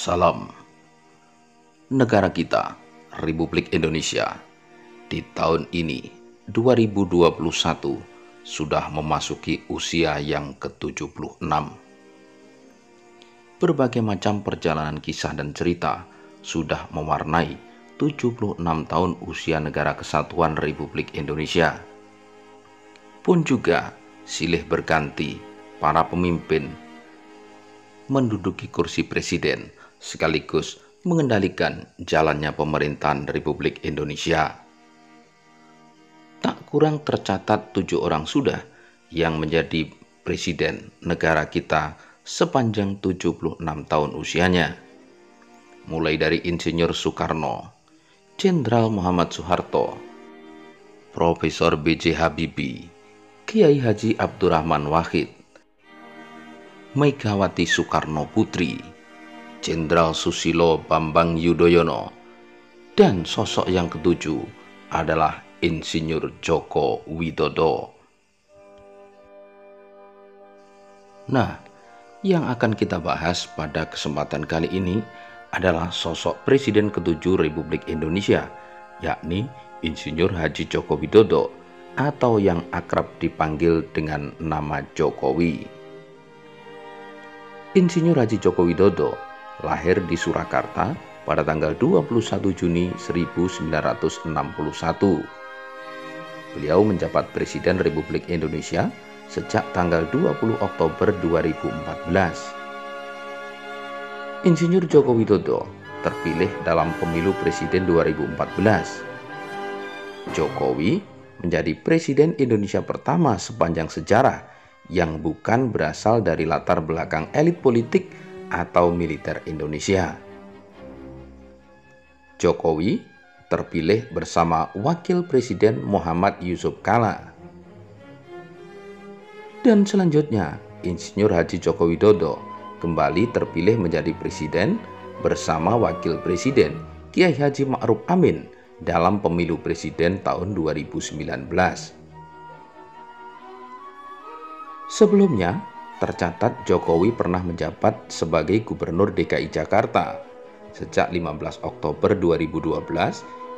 Salam. Negara kita, Republik Indonesia, di tahun ini 2021 sudah memasuki usia yang ke-76. Berbagai macam perjalanan kisah dan cerita sudah mewarnai 76 tahun usia Negara Kesatuan Republik Indonesia. Pun juga silih berganti para pemimpin menduduki kursi presiden sekaligus mengendalikan jalannya pemerintahan Republik Indonesia. Tak kurang tercatat 7 orang sudah yang menjadi presiden negara kita sepanjang 76 tahun usianya. Mulai dari Insinyur Soekarno, Jenderal Muhammad Soeharto, Profesor B.J. Habibie, Kiai Haji Abdurrahman Wahid, Megawati Soekarno Putri, Jenderal Susilo Bambang Yudhoyono, dan sosok yang ketujuh adalah Insinyur Joko Widodo. Nah, yang akan kita bahas pada kesempatan kali ini adalah sosok Presiden ketujuh Republik Indonesia, yakni Insinyur Haji Joko Widodo atau yang akrab dipanggil dengan nama Jokowi. Insinyur Haji Joko Widodo lahir di Surakarta pada tanggal 21 Juni 1961. Beliau menjabat Presiden Republik Indonesia sejak tanggal 20 Oktober 2014. Insinyur Joko Widodo terpilih dalam pemilu Presiden 2014. Jokowi menjadi Presiden Indonesia pertama sepanjang sejarah yang bukan berasal dari latar belakang elit politik atau militer Indonesia. Jokowi terpilih bersama Wakil Presiden Muhammad Yusuf Kalla. Dan selanjutnya, Insinyur Haji Joko Widodo kembali terpilih menjadi presiden bersama Wakil Presiden Kiai Haji Ma'ruf Amin dalam pemilu presiden tahun 2019. Sebelumnya, tercatat Jokowi pernah menjabat sebagai Gubernur DKI Jakarta sejak 15 Oktober 2012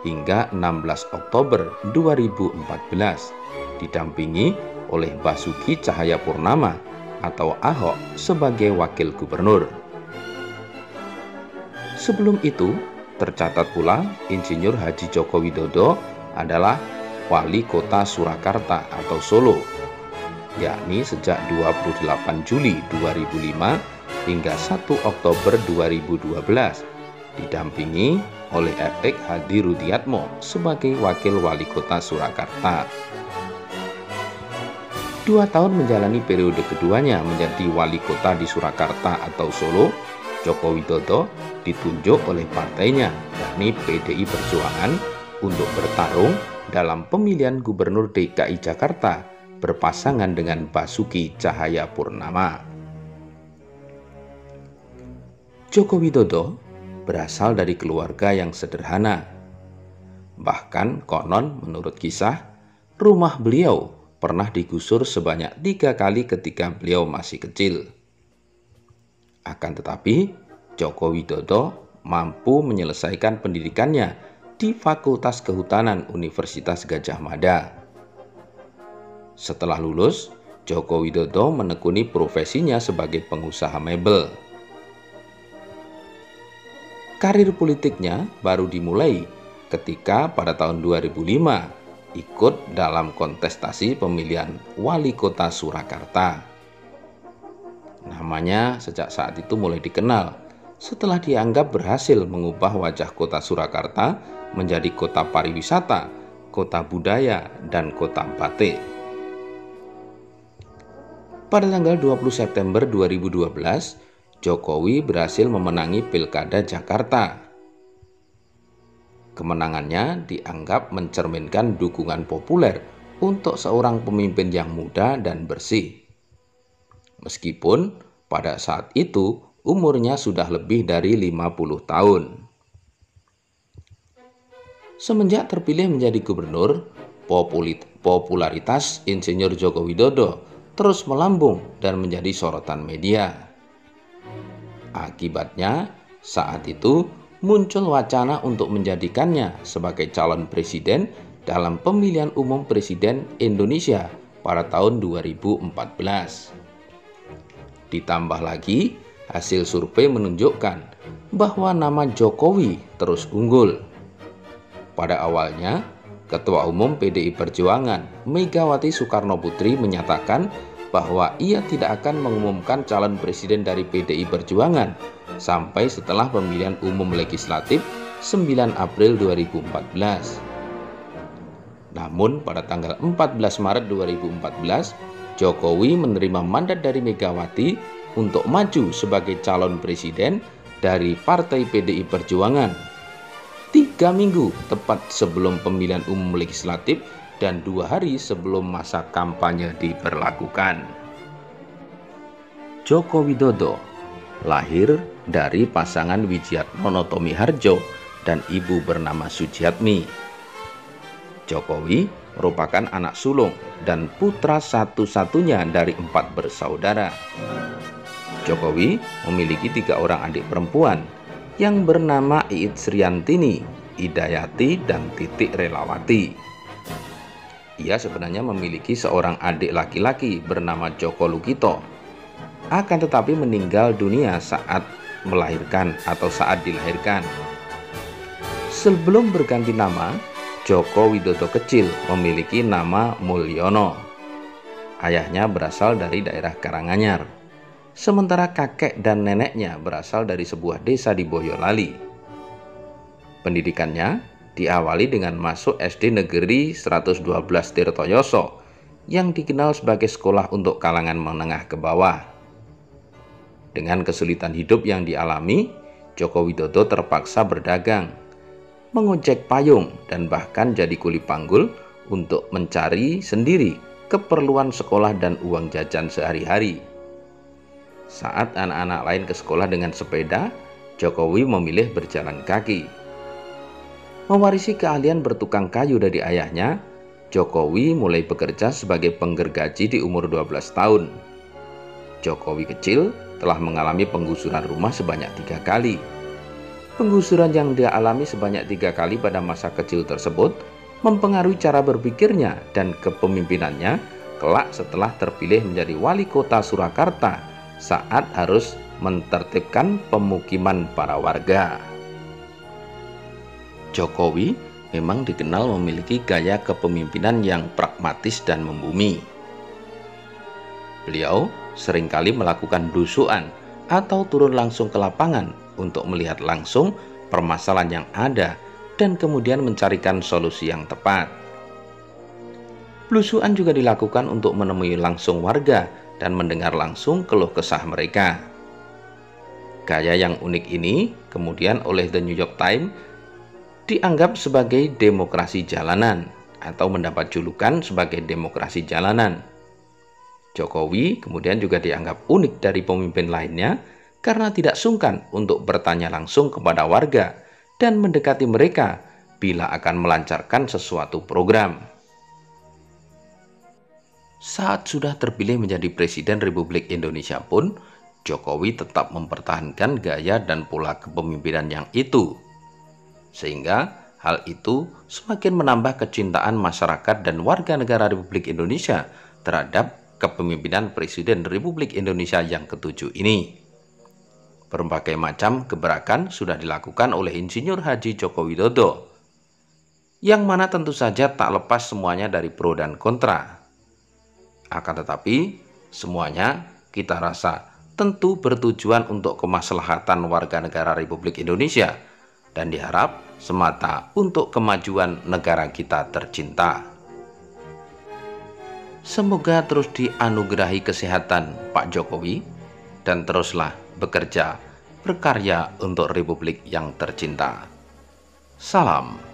hingga 16 Oktober 2014, didampingi oleh Basuki Cahayapurnama atau Ahok sebagai Wakil Gubernur. Sebelum itu, tercatat pula Insinyur Haji Joko Widodo adalah Wali Kota Surakarta atau Solo, yakni sejak 28 Juli 2005 hingga 1 Oktober 2012, didampingi oleh Epek Hadi Rudiatmo sebagai Wakil Wali Kota Surakarta. 2 tahun menjalani periode keduanya menjadi Wali Kota di Surakarta atau Solo, Joko Widodo ditunjuk oleh partainya, yakni PDI Perjuangan, untuk bertarung dalam pemilihan Gubernur DKI Jakarta berpasangan dengan Basuki Cahayapurnama. Joko Widodo berasal dari keluarga yang sederhana. Bahkan konon menurut kisah, rumah beliau pernah digusur sebanyak 3 kali ketika beliau masih kecil. Akan tetapi, Joko Widodo mampu menyelesaikan pendidikannya di Fakultas Kehutanan Universitas Gadjah Mada. Setelah lulus, Joko Widodo menekuni profesinya sebagai pengusaha mebel. Karir politiknya baru dimulai ketika pada tahun 2005 ikut dalam kontestasi pemilihan Wali Kota Surakarta. Namanya sejak saat itu mulai dikenal setelah dianggap berhasil mengubah wajah kota Surakarta menjadi kota pariwisata, kota budaya, dan kota batik. Pada tanggal 20 September 2012, Jokowi berhasil memenangi Pilkada Jakarta. Kemenangannya dianggap mencerminkan dukungan populer untuk seorang pemimpin yang muda dan bersih. Meskipun pada saat itu umurnya sudah lebih dari 50 tahun. Semenjak terpilih menjadi gubernur, popularitas Insinyur Joko Widodo terus melambung dan menjadi sorotan media. Akibatnya, Saat itu muncul wacana untuk menjadikannya sebagai calon presiden dalam pemilihan umum presiden Indonesia pada tahun 2014. Ditambah lagi, hasil survei menunjukkan bahwa nama Jokowi terus unggul. Pada awalnya, Ketua Umum PDI Perjuangan Megawati Soekarnoputri menyatakan bahwa ia tidak akan mengumumkan calon presiden dari PDI Perjuangan sampai setelah pemilihan umum legislatif 9 April 2014. Namun pada tanggal 14 Maret 2014, Jokowi menerima mandat dari Megawati untuk maju sebagai calon presiden dari Partai PDI Perjuangan 3 minggu tepat sebelum pemilihan umum legislatif dan 2 hari sebelum masa kampanye diberlakukan. Joko Widodo lahir dari pasangan Wijiatmono Tomiharjo dan ibu bernama Sujiatmi. Jokowi merupakan anak sulung dan putra satu-satunya dari 4 bersaudara. Jokowi memiliki 3 orang adik perempuan yang bernama Iit Sriantini, Idayati, dan Titik Relawati. Ia sebenarnya memiliki seorang adik laki-laki bernama Joko Lukito, akan tetapi meninggal dunia saat melahirkan atau saat dilahirkan. Sebelum berganti nama, Joko Widodo kecil memiliki nama Mulyono. Ayahnya berasal dari daerah Karanganyar, sementara kakek dan neneknya berasal dari sebuah desa di Boyolali. Pendidikannya diawali dengan masuk SD Negeri 112 Tirtoyoso yang dikenal sebagai sekolah untuk kalangan menengah ke bawah. Dengan kesulitan hidup yang dialami, Joko Widodo terpaksa berdagang, mengojek payung, dan bahkan jadi kuli panggul untuk mencari sendiri keperluan sekolah dan uang jajan sehari-hari. Saat anak-anak lain ke sekolah dengan sepeda, Jokowi memilih berjalan kaki. Mewarisi keahlian bertukang kayu dari ayahnya, Jokowi mulai bekerja sebagai penggergaji di umur 12 tahun. Jokowi kecil telah mengalami penggusuran rumah sebanyak 3 kali. Penggusuran yang dia alami sebanyak 3 kali pada masa kecil tersebut mempengaruhi cara berpikirnya dan kepemimpinannya kelak setelah terpilih menjadi wali kota Surakarta saat harus mentertibkan pemukiman para warga. Jokowi memang dikenal memiliki gaya kepemimpinan yang pragmatis dan membumi. Beliau seringkali melakukan belusuan atau turun langsung ke lapangan untuk melihat langsung permasalahan yang ada dan kemudian mencarikan solusi yang tepat. Belusuan juga dilakukan untuk menemui langsung warga dan mendengar langsung keluh kesah mereka. Gaya yang unik ini kemudian oleh The New York Times dianggap sebagai demokrasi jalanan atau mendapat julukan sebagai demokrasi jalanan. Jokowi kemudian juga dianggap unik dari pemimpin lainnya karena tidak sungkan untuk bertanya langsung kepada warga dan mendekati mereka bila akan melancarkan sesuatu program. Saat sudah terpilih menjadi Presiden Republik Indonesia pun, Jokowi tetap mempertahankan gaya dan pola kepemimpinan yang itu. Sehingga hal itu semakin menambah kecintaan masyarakat dan warga negara Republik Indonesia terhadap kepemimpinan Presiden Republik Indonesia yang ke-7 ini. Berbagai macam gebrakan sudah dilakukan oleh Insinyur Haji Joko Widodo, yang mana tentu saja tak lepas semuanya dari pro dan kontra. Akan tetapi, semuanya kita rasa tentu bertujuan untuk kemaslahatan warga negara Republik Indonesia dan diharap semata untuk kemajuan negara kita tercinta. Semoga terus dianugerahi kesehatan Pak Jokowi dan teruslah bekerja, berkarya untuk Republik yang tercinta. Salam.